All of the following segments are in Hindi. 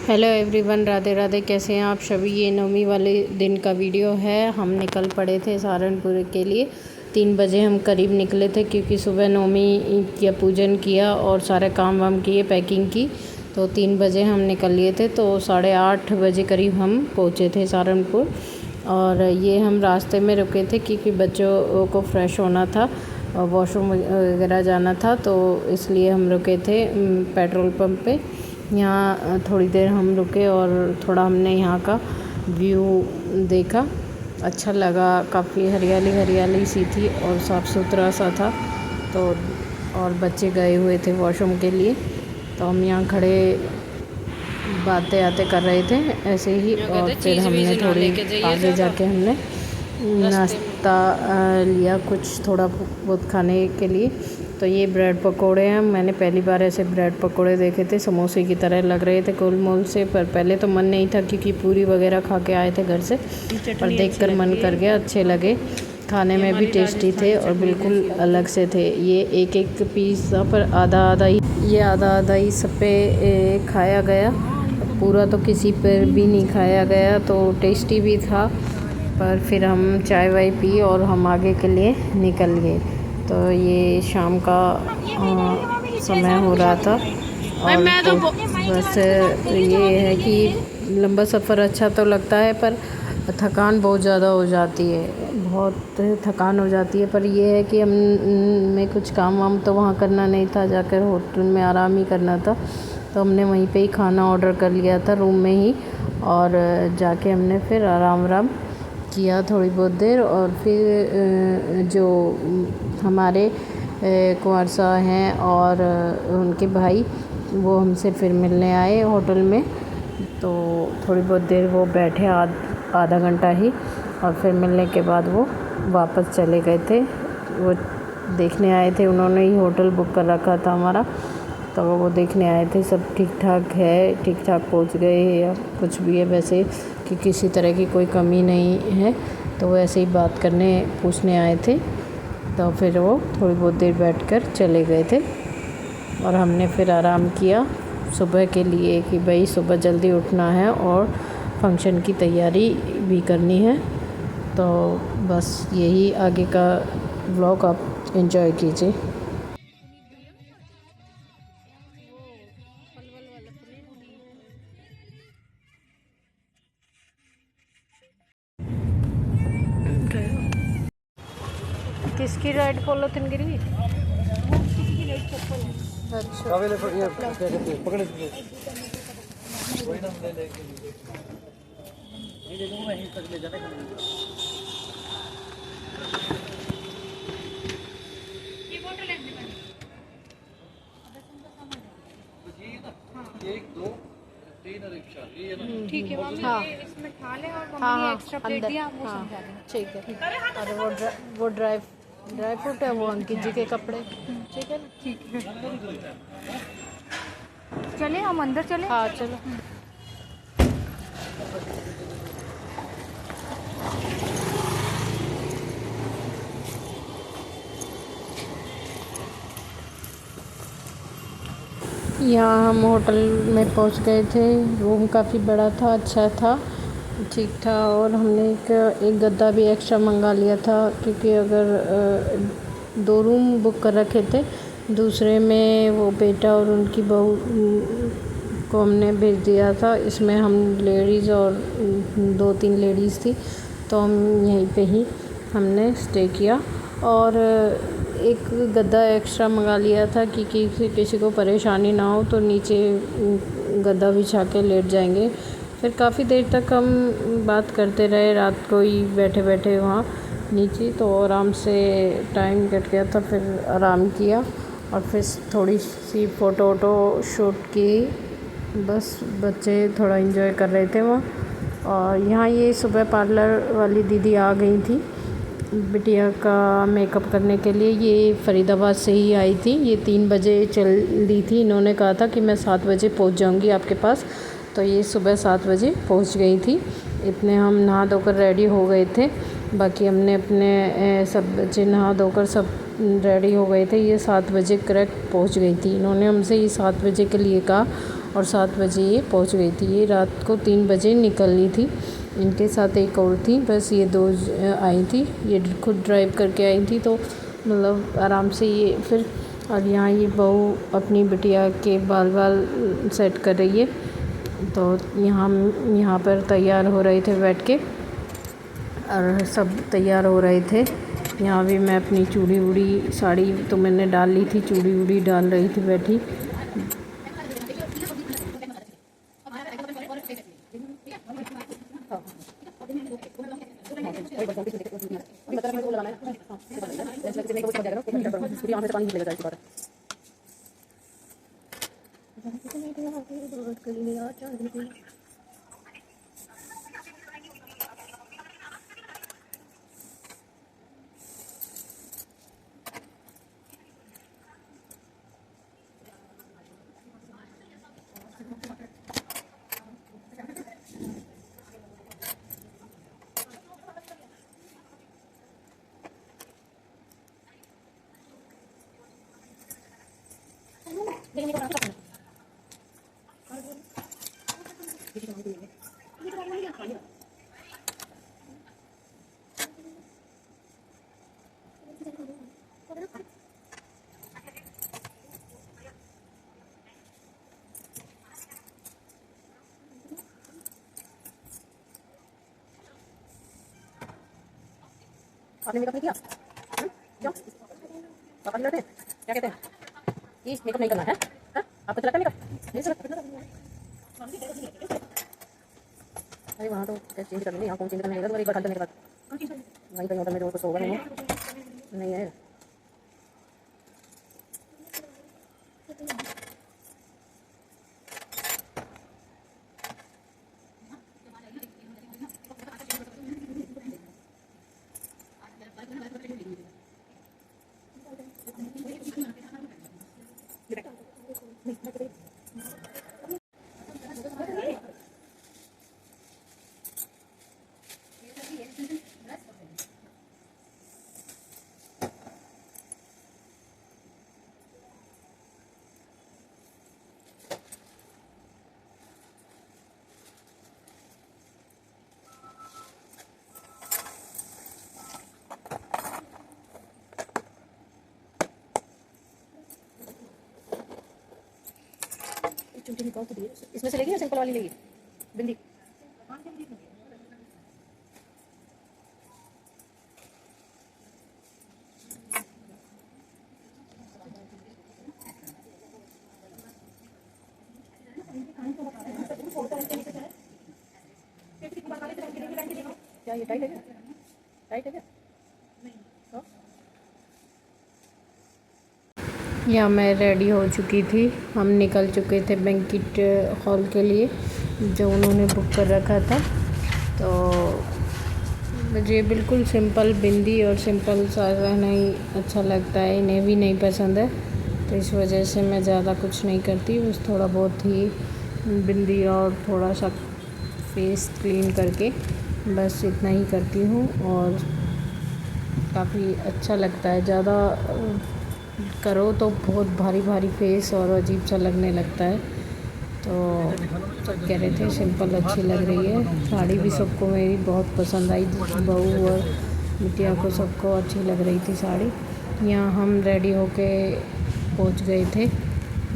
Hello everyone, Radhe Radhe. कैसे हैं आप सभी। ये नवमी वाले दिन का वीडियो है। हम निकल पड़े थे सहारनपुर के लिए। 3 बजे हम करीब निकले थे क्योंकि सुबह नवमी का पूजन किया और सारे काम वाम किए, पैकिंग की, तो 3 बजे हम निकल लिए थे। तो 8:30 बजे करीब हम पहुँचे थे सहारनपुर। और ये हम रास्ते में रुके थे क्योंकि बच्चों को फ्रेश होना था और वॉशरूम वगैरह जाना था, तो इसलिए हम रुके थे पेट्रोल पंप पे। यहाँ थोड़ी देर हम रुके और थोड़ा हमने यहाँ का व्यू देखा। अच्छा लगा, काफ़ी हरियाली हरियाली सी थी और साफ़ सुथरा सा था। तो और बच्चे गए हुए थे वॉशरूम के लिए, तो हम यहाँ खड़े बातें आते कर रहे थे ऐसे ही। और फिर हमने थोड़ी आगे जाके हमने नाश्ता लिया, कुछ थोड़ा बहुत खाने के लिए। तो ये ब्रेड पकोड़े हैं। मैंने पहली बार ऐसे ब्रेड पकोड़े देखे थे, समोसे की तरह लग रहे थे गोलमोल से, पर पहले तो मन नहीं था क्योंकि पूरी वगैरह खा के आए थे घर से, पर देखकर मन कर गया। अच्छे लगे, खाने में भी टेस्टी थे और बिल्कुल अलग से थे। ये एक एक पीस पर आधा आधा ही सब पे खाया गया, पूरा तो किसी पर भी नहीं खाया गया। तो टेस्टी भी था। पर फिर हम चाय वाय पी और हम आगे के लिए निकल गए। तो ये शाम का समय हो रहा था और तो बस ये है कि लंबा सफ़र अच्छा तो लगता है, पर थकान बहुत ज़्यादा हो जाती है, बहुत थकान हो जाती है। पर ये है कि हम में कुछ काम वाम तो वहाँ करना नहीं था, जाकर होटल में आराम ही करना था। तो हमने वहीं पे ही खाना ऑर्डर कर लिया था रूम में ही, और जाके हमने फिर आराम किया थोड़ी बहुत देर। और फिर जो हमारे कुंवर साहब हैं और उनके भाई, वो हमसे फिर मिलने आए होटल में। तो थोड़ी बहुत देर वो बैठे, आधा घंटा ही, और फिर मिलने के बाद वो वापस चले गए थे। वो देखने आए थे, उन्होंने ही होटल बुक कर रखा था हमारा, तो वो देखने आए थे सब ठीक ठाक है, ठीक ठाक पहुंच गए या कुछ भी है, वैसे कि किसी तरह की कोई कमी नहीं है। तो वैसे ही बात करने पूछने आए थे। तो फिर वो थोड़ी बहुत देर बैठकर चले गए थे और हमने फिर आराम किया सुबह के लिए कि भाई सुबह जल्दी उठना है और फंक्शन की तैयारी भी करनी है। तो बस यही आगे का व्लॉग आप एंजॉय कीजिए। किसकी राइड पॉलिथीन गिरी? अच्छा, पकड़े ठीक है मम्मी, हाँ इसमें खा लें और मम्मी हाँ एक्स्ट्रा प्लेट अंदर, दिया, वो हाँ समझा दें। ठीक है। और वो ड्राई फ्रूट है, वो अंकित जी के कपड़े, ठीक है ना? ठीक है, चले हम अंदर चले। हाँ चलो। यहाँ हम होटल में पहुँच गए थे। रूम काफ़ी बड़ा था, अच्छा था, ठीक था। और हमने एक गद्दा भी एक्स्ट्रा मंगा लिया था क्योंकि अगर 2 रूम बुक कर रखे थे, दूसरे में वो बेटा और उनकी बहू को हमने भेज दिया था। इसमें हम लेडीज़ और 2-3 लेडीज़ थी, तो हम यहीं पे ही हमने स्टे किया। और एक गद्दा एक्स्ट्रा मंगा लिया था कि किसी को परेशानी ना हो, तो नीचे गद्दा बिछा के लेट जाएंगे। फिर काफ़ी देर तक हम बात करते रहे, रात को ही बैठे बैठे वहाँ नीचे, तो आराम से टाइम कट गया था। फिर आराम किया और फिर थोड़ी सी फ़ोटो वोटो शूट की। बस बच्चे थोड़ा एंजॉय कर रहे थे वहाँ। और यहाँ ये सुबह पार्लर वाली दीदी आ गई थी बिटिया का मेकअप करने के लिए। ये फ़रीदाबाद से ही आई थी, ये 3 बजे चल दी थी। इन्होंने कहा था कि मैं 7 बजे पहुँच जाऊँगी आपके पास, तो ये सुबह 7 बजे पहुँच गई थी। इतने हम नहा धोकर रेडी हो गए थे, बाकी हमने अपने सब बच्चे नहा धोकर सब रेडी हो गए थे। ये 7 बजे करेक्ट पहुँच गई थी। इन्होंने हमसे ये 7 बजे के लिए कहा और 7 बजे ये पहुंच गई थी। ये रात को 3 बजे निकलनी थी। इनके साथ एक और थी, बस ये 2 आई थी। ये खुद ड्राइव करके आई थी, तो मतलब आराम से ये फिर। और यहाँ ये बहू अपनी बिटिया के बाल सेट कर रही है। तो यहाँ पर तैयार हो रहे थे बैठ के, और सब तैयार हो रहे थे। यहाँ भी मैं अपनी चूड़ी वूड़ी, साड़ी तो मैंने डाल ली थी, चूड़ी वूड़ी डाल रही थी बैठी। आपने मेकअप नहीं किया? क्यों? पापा नहीं करते? क्या कहते हैं कि मेकअप नहीं करना है? आपको अच्छा लगता है मेकअप? नहीं लगता। अरे वहाँ तो चेंज करनी है, यहाँ कौन चेंज करना है? एक बार खाते मेरे पास वहीं कहीं होटल में जो कुछ होगा नहीं है। चुंटी निकाल तो दिए, इसमें से लेगी या सिंपल वाली लेगी बिंदी? क्या ये टाइट है क्या? टाइट है क्या? या मैं रेडी हो चुकी थी। हम निकल चुके थे बैंक्वेट हॉल के लिए, जो उन्होंने बुक कर रखा था। तो मुझे बिल्कुल सिंपल बिंदी और सिंपल सा रहना ही अच्छा लगता है, इन्हें भी नहीं पसंद है। तो इस वजह से मैं ज़्यादा कुछ नहीं करती, बस थोड़ा बहुत ही बिंदी और थोड़ा सा फेस क्लीन करके बस इतना ही करती हूँ। और काफ़ी अच्छा लगता है। ज़्यादा करो तो बहुत भारी भारी फेस और अजीब सा लगने लगता है। तो सब कह रहे थे सिंपल अच्छी लग रही है। साड़ी भी सबको मेरी बहुत पसंद आई, बहू और बिटिया को सबको अच्छी लग रही थी साड़ी। यहाँ हम रेडी होके पहुँच गए थे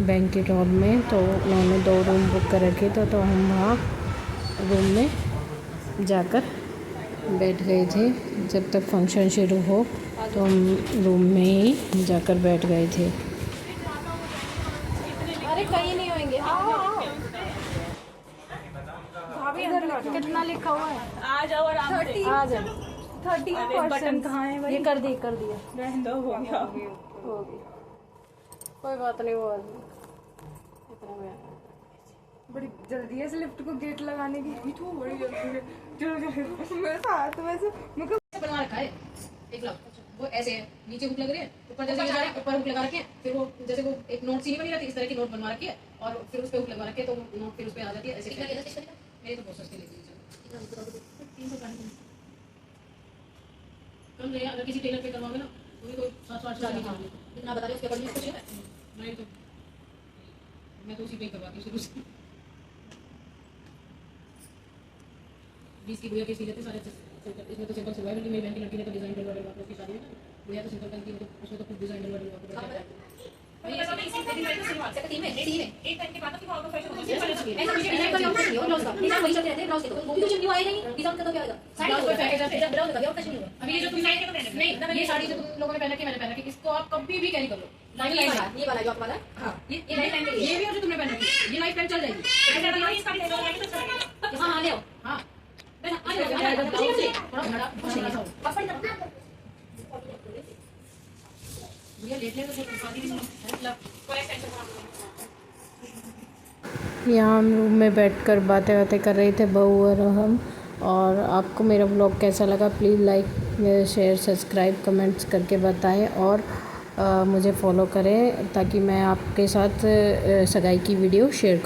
बैंक्वेट हॉल में। तो उन्होंने 2 रूम बुक कर रखे थे, तो हम वहाँ रूम में जाकर बैठ गए थे। जब तक फंक्शन शुरू हो तो हम रूम में ही जाकर बैठ गए थे। अरे कहीं नहीं होंगे। आओ आओ। भाभी अंदर कितना लिखा हुआ है? आ जाओ आराम से। आ जाओ। 30% कहाँ है भाई? ये कर दिया रहने दो, हो गया। हो गया। कोई बात नहीं, वो इतना में बड़ी जल्दी है इस लिफ्ट को गेट लगाने की। तो बड़ी जल्दी है। चलो मेरे साथ में से मुझे बनवा रखा है एक लाख। वो ऐसे है, नीचे हुक लग रही है, ऊपर जैसे ये जा रहा है, ऊपर हुक लगा रखे हैं। फिर वो जैसे वो एक नोट सी नहीं बनी रहती, इस तरह की नोट बनवा रखी है, और फिर उस पे हुक लगा रखे, तो वो नोट फिर उस पे आ जाती है। ऐसे मेरे तो बहुत सस्ती लगी कम नहीं। अगर किसी टेलर पे करवाओगे ना तो भी कोई 700-800 की कितना बता रहे हो उसके ऊपर कुछ है नहीं। तो मैं तो उसी पे ही करवाती हूँ शुरू से। 20 की गुड़िया के सी लेते सारे इसमें तो सिंपल सिलवाई, बल्कि मेरी बहन की लड़की ने तो डिजाइन डलवा डलवा के उसकी शादी में ना गुड़िया तो सिंपल पहनती है, मतलब उसमें तो खूब डिजाइन डलवा डलवा के अभी ये जो तुम नहीं, ये साड़ी जो तुम लोगों ने पहन रखी मैंने पहन रखी, इसको आप कभी भी कैरी कर लो। ये वाला जो आप वाला हाँ ये लाइफ टाइम के लिए, ये भी और जो तुमने पहन रखी है, ये लाइफ टाइम चल जाएगी। हाँ हाँ ले आओ, हाँ थोड़ा बड़ा ये लेट ले तो शादी भी मतलब यहाँ हम रूम में बैठकर बातें बातें कर रहे थे बहू और हम। और आपको मेरा ब्लॉग कैसा लगा please like share subscribe comments करके बताएं, और मुझे फॉलो करें ताकि मैं आपके साथ सगाई की वीडियो शेयर